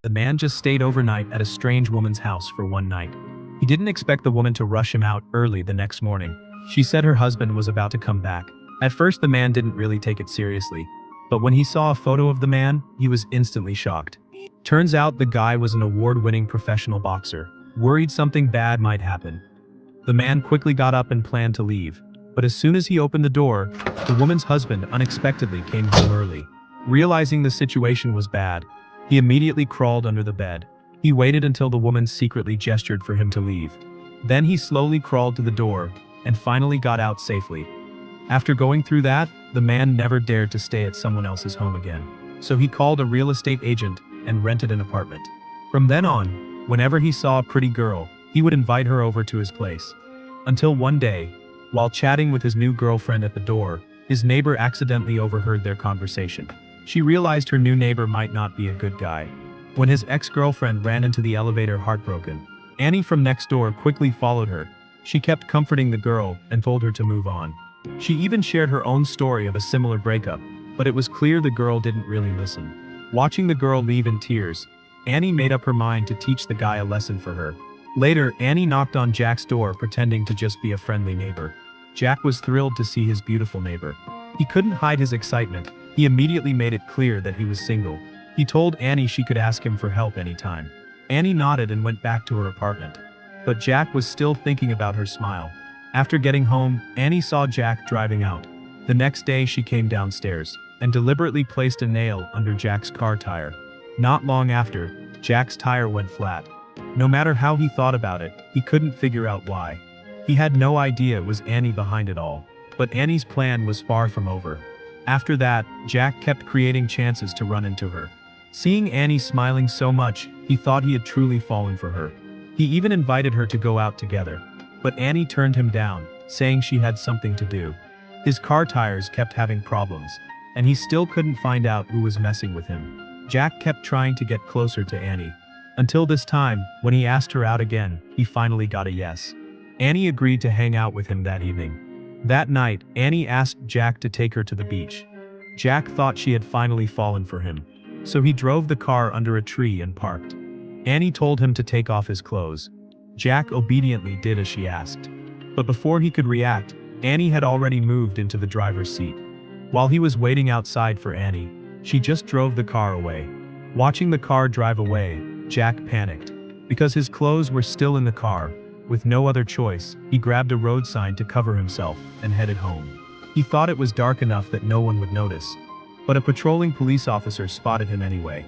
The man just stayed overnight at a strange woman's house for one night. He didn't expect the woman to rush him out early the next morning. She said her husband was about to come back. At first the man didn't really take it seriously, but when he saw a photo of the man, he was instantly shocked. Turns out the guy was an award-winning professional boxer, worried something bad might happen. The man quickly got up and planned to leave, but as soon as he opened the door, the woman's husband unexpectedly came home early. Realizing the situation was bad, he immediately crawled under the bed. He waited until the woman secretly gestured for him to leave. Then he slowly crawled to the door and finally got out safely. After going through that, the man never dared to stay at someone else's home again. So he called a real estate agent and rented an apartment. From then on, whenever he saw a pretty girl, he would invite her over to his place. Until one day, while chatting with his new girlfriend at the door, his neighbor accidentally overheard their conversation. She realized her new neighbor might not be a good guy. When his ex-girlfriend ran into the elevator heartbroken, Annie from next door quickly followed her. She kept comforting the girl and told her to move on. She even shared her own story of a similar breakup, but it was clear the girl didn't really listen. Watching the girl leave in tears, Annie made up her mind to teach the guy a lesson for her. Later, Annie knocked on Jack's door pretending to just be a friendly neighbor. Jack was thrilled to see his beautiful neighbor. He couldn't hide his excitement. He immediately made it clear that he was single. He told Annie she could ask him for help anytime. Annie nodded and went back to her apartment. But Jack was still thinking about her smile. After getting home, Annie saw Jack driving out. The next day she came downstairs and deliberately placed a nail under Jack's car tire. Not long after, Jack's tire went flat. No matter how he thought about it, he couldn't figure out why. He had no idea it was Annie behind it all. But Annie's plan was far from over. After that, Jack kept creating chances to run into her. Seeing Annie smiling so much, he thought he had truly fallen for her. He even invited her to go out together. But Annie turned him down, saying she had something to do. His car tires kept having problems, and he still couldn't find out who was messing with him. Jack kept trying to get closer to Annie. Until this time, when he asked her out again, he finally got a yes. Annie agreed to hang out with him that evening. That night, Annie asked Jack to take her to the beach. Jack thought she had finally fallen for him, so he drove the car under a tree and parked. Annie told him to take off his clothes. Jack obediently did as she asked. But before he could react, Annie had already moved into the driver's seat. While he was waiting outside for Annie, she just drove the car away. Watching the car drive away, Jack panicked. Because his clothes were still in the car, with no other choice, he grabbed a road sign to cover himself and headed home. He thought it was dark enough that no one would notice. But a patrolling police officer spotted him anyway.